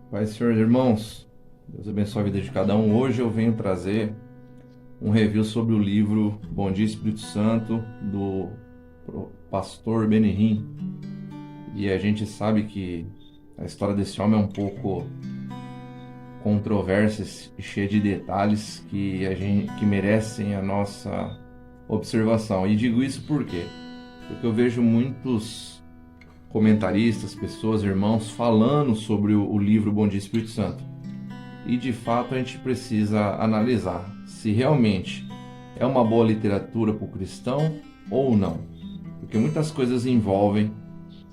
Pai, Senhor, irmãos, Deus abençoe a vida de cada um. Hoje eu venho trazer um review sobre o livro Bom Dia Espírito Santo, do pastor Benihim. E a gente sabe que a história desse homem é um pouco controversa e cheia de detalhes que merecem a nossa observação. E digo isso por quê? Porque eu vejo muitos comentaristas, pessoas, irmãos, falando sobre o livro Bom Dia Espírito Santo. E de fato a gente precisa analisar se realmente é uma boa literatura para o cristão ou não. Porque muitas coisas envolvem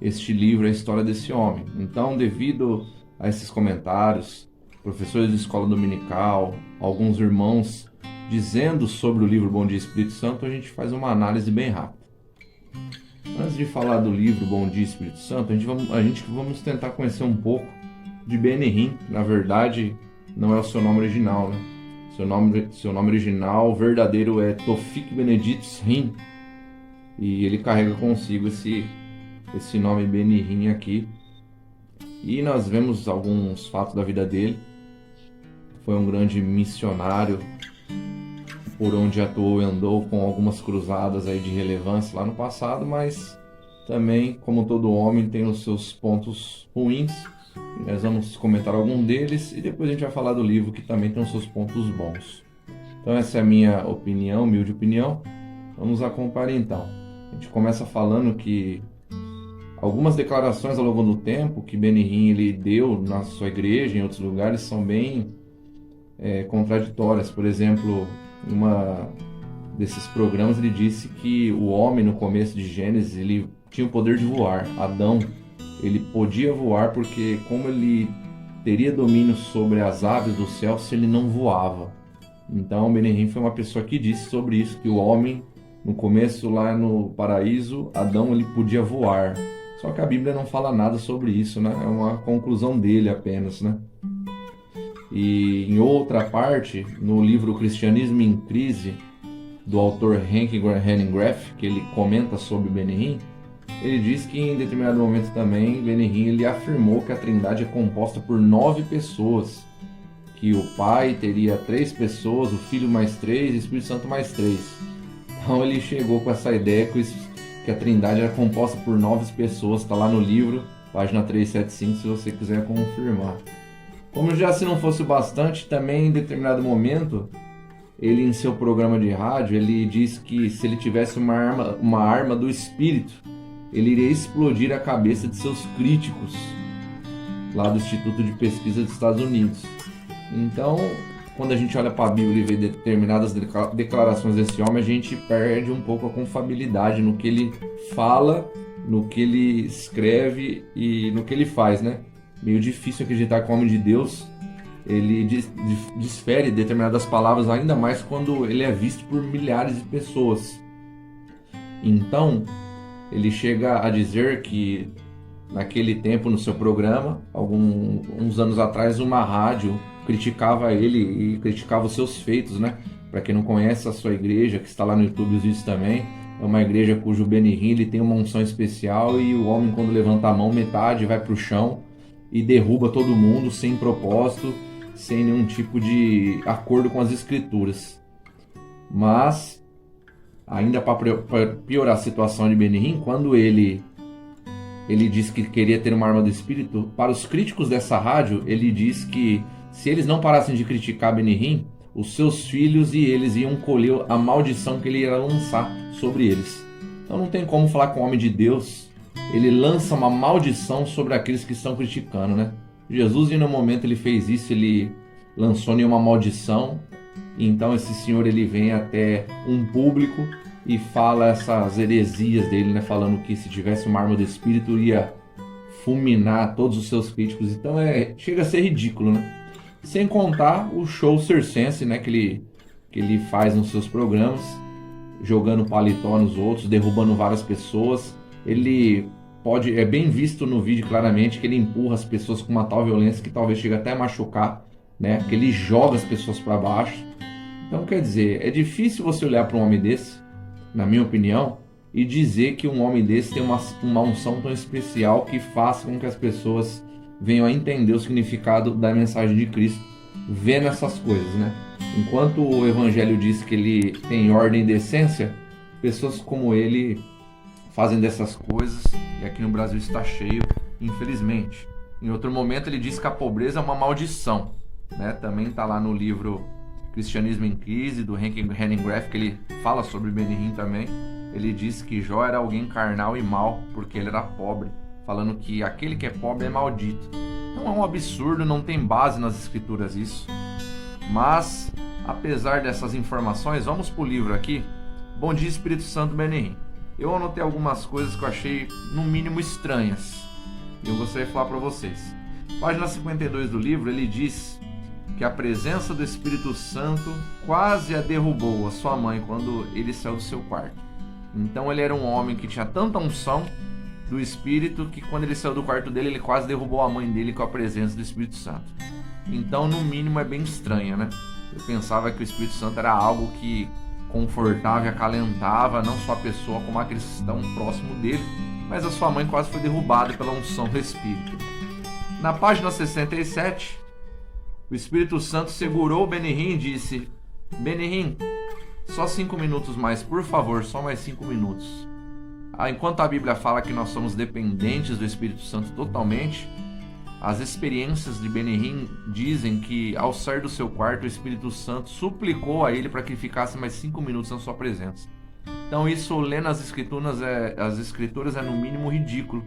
este livro, a história desse homem. Então, devido a esses comentários, professores de escola dominical, alguns irmãos dizendo sobre o livro Bom Dia Espírito Santo, a gente faz uma análise bem rápida. Antes de falar do livro Bom Dia Espírito Santo, vamos tentar conhecer um pouco de Benihim. Na verdade, não é o seu nome original, né? Seu nome original verdadeiro é Tofik Benedictus Rim. E ele carrega consigo esse nome Benihim aqui. E nós vemos alguns fatos da vida dele. Foi um grande missionário, por onde atuou e andou com algumas cruzadas aí de relevância lá no passado, mas também, como todo homem, tem os seus pontos ruins. E nós vamos comentar algum deles e depois a gente vai falar do livro que também tem os seus pontos bons. Então essa é a minha opinião, humilde opinião. Vamos acompanhar então. A gente começa falando que algumas declarações ao longo do tempo que Benihim ele deu na sua igreja e em outros lugares são bem contraditórias. Por exemplo, uma desses programas ele disse que o homem no começo de Gênesis ele tinha o poder de voar. Adão ele podia voar porque como ele teria domínio sobre as aves do céu se ele não voava. Então Benihim foi uma pessoa que disse sobre isso, que o homem no começo lá no paraíso, Adão ele podia voar. Só que a Bíblia não fala nada sobre isso, né? É uma conclusão dele apenas, né? E em outra parte, no livro Cristianismo em Crise, do autor Henk Graham Graff, que ele comenta sobre Benihim, ele diz que em determinado momento também, Benihim ele afirmou que a Trindade é composta por 9 pessoas, que o Pai teria 3 pessoas, o Filho mais 3 e o Espírito Santo mais 3. Então ele chegou com essa ideia que a Trindade era composta por 9 pessoas, está lá no livro, página 375, se você quiser confirmar. Como já se não fosse o bastante, também em determinado momento, ele em seu programa de rádio, ele diz que se ele tivesse uma arma do Espírito, ele iria explodir a cabeça de seus críticos, lá do Instituto de Pesquisa dos Estados Unidos. Então, quando a gente olha para a Bíblia e vê determinadas declarações desse homem, a gente perde um pouco a confiabilidade no que ele fala, no que ele escreve e no que ele faz, né? Meio difícil acreditar que o homem de Deus ele desfere determinadas palavras, ainda mais quando ele é visto por milhares de pessoas. Então, ele chega a dizer que naquele tempo no seu programa, uns anos atrás, uma rádio criticava ele e criticava os seus feitos, né? Para quem não conhece a sua igreja, que está lá no YouTube, os vídeos também, é uma igreja cujo Benihim ele tem uma unção especial e o homem quando levanta a mão, metade vai para o chão e derruba todo mundo sem propósito, sem nenhum tipo de acordo com as escrituras. Mas, ainda para piorar a situação de Benihim, quando ele disse que queria ter uma arma do Espírito, para os críticos dessa rádio, ele diz que se eles não parassem de criticar Benihim, os seus filhos e eles iam colher a maldição que ele ia lançar sobre eles. Então não tem como falar com o homem de Deus, ele lança uma maldição sobre aqueles que estão criticando, né? Jesus, em um momento, ele fez isso, ele lançou nenhuma maldição. Então esse senhor, ele vem até um público e fala essas heresias dele, né? Falando que se tivesse uma arma do Espírito, ia fulminar todos os seus críticos. Então chega a ser ridículo, né? Sem contar o show circense, né? Que ele faz nos seus programas, jogando paletó nos outros, derrubando várias pessoas. Ele é bem visto no vídeo claramente que ele empurra as pessoas com uma tal violência que talvez chegue até a machucar, né? Que ele joga as pessoas para baixo. Então, quer dizer, é difícil você olhar para um homem desse, na minha opinião, e dizer que um homem desse tem uma unção tão especial que faça com que as pessoas venham a entender o significado da mensagem de Cristo, vendo essas coisas, né? Enquanto o Evangelho diz que ele tem ordem e decência, pessoas como ele fazem dessas coisas, e aqui no Brasil está cheio, infelizmente. Em outro momento ele diz que a pobreza é uma maldição, né? Também está lá no livro Cristianismo em Crise, do Henning Graff, que ele fala sobre Benihim também. Ele diz que Jó era alguém carnal e mau, porque ele era pobre, falando que aquele que é pobre é maldito. Então é um absurdo, não tem base nas escrituras isso. Mas, apesar dessas informações, vamos para o livro aqui. Bom dia, Espírito Santo, Benihim. Eu anotei algumas coisas que eu achei, no mínimo, estranhas. E eu gostaria de falar para vocês. Página 52 do livro, ele diz que a presença do Espírito Santo quase a derrubou, a sua mãe, quando ele saiu do seu quarto. Então ele era um homem que tinha tanta unção do Espírito que quando ele saiu do quarto dele, ele quase derrubou a mãe dele com a presença do Espírito Santo. Então, no mínimo, é bem estranha, né? Eu pensava que o Espírito Santo era algo que confortava e acalentava não só a pessoa, como aqueles que estão próximo dele, mas a sua mãe quase foi derrubada pela unção do Espírito. Na página 67, o Espírito Santo segurou Benihim e disse: Benihim, só 5 minutos mais, por favor, só mais 5 minutos. Enquanto a Bíblia fala que nós somos dependentes do Espírito Santo totalmente, as experiências de Benihim dizem que ao sair do seu quarto, o Espírito Santo suplicou a ele para que ficasse mais 5 minutos na sua presença. Então isso, lendo as escrituras, é no mínimo ridículo.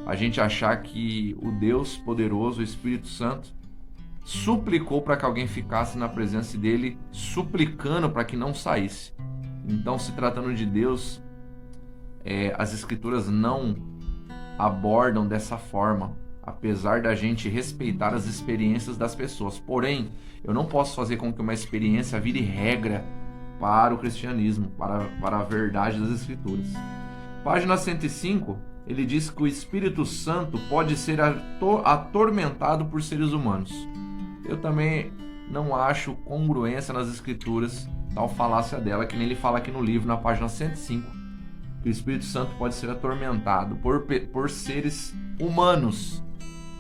A gente achar que o Deus poderoso, o Espírito Santo, suplicou para que alguém ficasse na presença dele, suplicando para que não saísse. Então, se tratando de Deus, as escrituras não abordam dessa forma, apesar da gente respeitar as experiências das pessoas. Porém, eu não posso fazer com que uma experiência vire regra para o cristianismo, para a verdade das escrituras. Página 105, ele diz que o Espírito Santo pode ser atormentado por seres humanos. Eu também não acho congruência nas escrituras tal falácia dela, que nem ele fala aqui no livro, na página 105, que o Espírito Santo pode ser atormentado por seres humanos.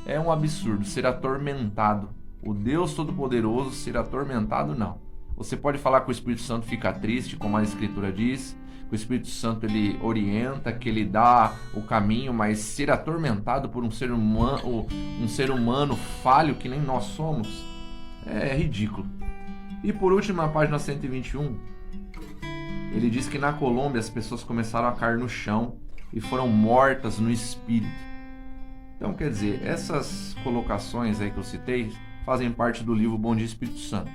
É um absurdo ser atormentado. O Deus Todo-Poderoso ser atormentado, não. Você pode falar que o Espírito Santo fica triste, como a Escritura diz, que o Espírito Santo ele orienta, que ele dá o caminho, mas ser atormentado por um ser humano falho que nem nós somos, é ridículo. E por último, na página 121, ele diz que na Colômbia as pessoas começaram a cair no chão e foram mortas no espírito. Então, quer dizer, essas colocações aí que eu citei fazem parte do livro Bom Dia, Espírito Santo.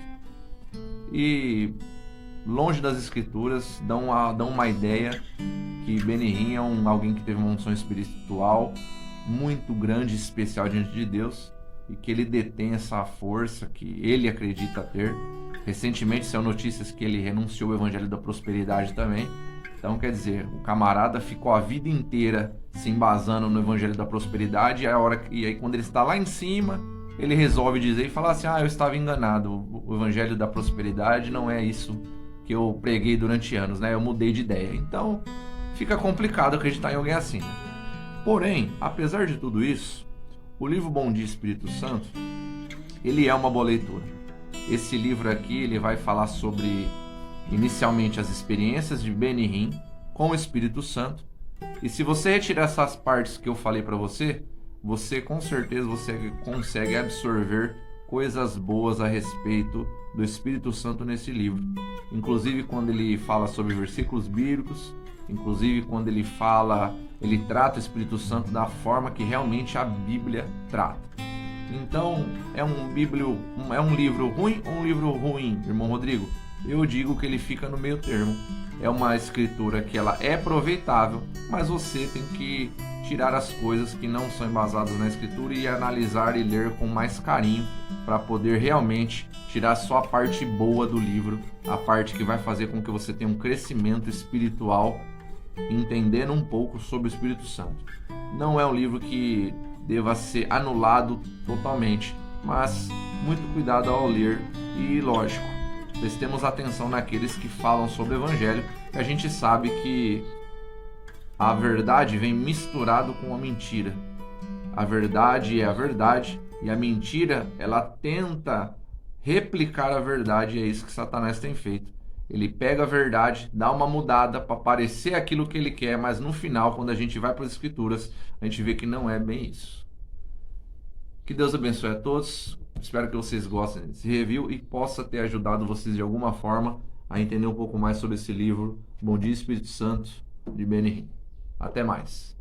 E longe das escrituras, dão uma ideia que Benihim é alguém que teve uma unção espiritual muito grande e especial diante de Deus, e que ele detém essa força que ele acredita ter. Recentemente saiu notícias que ele renunciou ao Evangelho da Prosperidade também. Então, quer dizer, o camarada ficou a vida inteira se embasando no Evangelho da Prosperidade, e aí quando ele está lá em cima, ele resolve dizer e falar assim: eu estava enganado, o Evangelho da Prosperidade não é isso que eu preguei durante anos, né? Eu mudei de ideia. Então, fica complicado acreditar em alguém assim, né? Porém, apesar de tudo isso, o livro Bom Dia, Espírito Santo, ele é uma boa leitura. Esse livro aqui, ele vai falar sobre, inicialmente, as experiências de Benihim com o Espírito Santo. E se você retirar essas partes que eu falei para você, com certeza você consegue absorver coisas boas a respeito do Espírito Santo nesse livro. Inclusive quando ele fala sobre versículos bíblicos, inclusive quando ele trata o Espírito Santo da forma que realmente a Bíblia trata. Então, é um livro ruim ou um livro ruim, irmão Rodrigo? Eu digo que ele fica no meio termo. É uma escritura que ela é aproveitável, mas você tem que tirar as coisas que não são embasadas na escritura e analisar e ler com mais carinho para poder realmente tirar só a parte boa do livro, a parte que vai fazer com que você tenha um crescimento espiritual, entendendo um pouco sobre o Espírito Santo. Não é um livro que deva ser anulado totalmente, mas muito cuidado ao ler e, lógico, prestemos atenção naqueles que falam sobre o Evangelho, que a gente sabe que a verdade vem misturado com a mentira. a verdade é a verdade e a mentira, ela tenta replicar a verdade, e é isso que Satanás tem feito. Ele pega a verdade, dá uma mudada para parecer aquilo que ele quer, mas no final, quando a gente vai para as escrituras, a gente vê que não é bem isso. Que Deus abençoe a todos. Espero que vocês gostem desse review e possa ter ajudado vocês de alguma forma a entender um pouco mais sobre esse livro, Bom Dia Espírito Santo, de Benny Hinn. Até mais.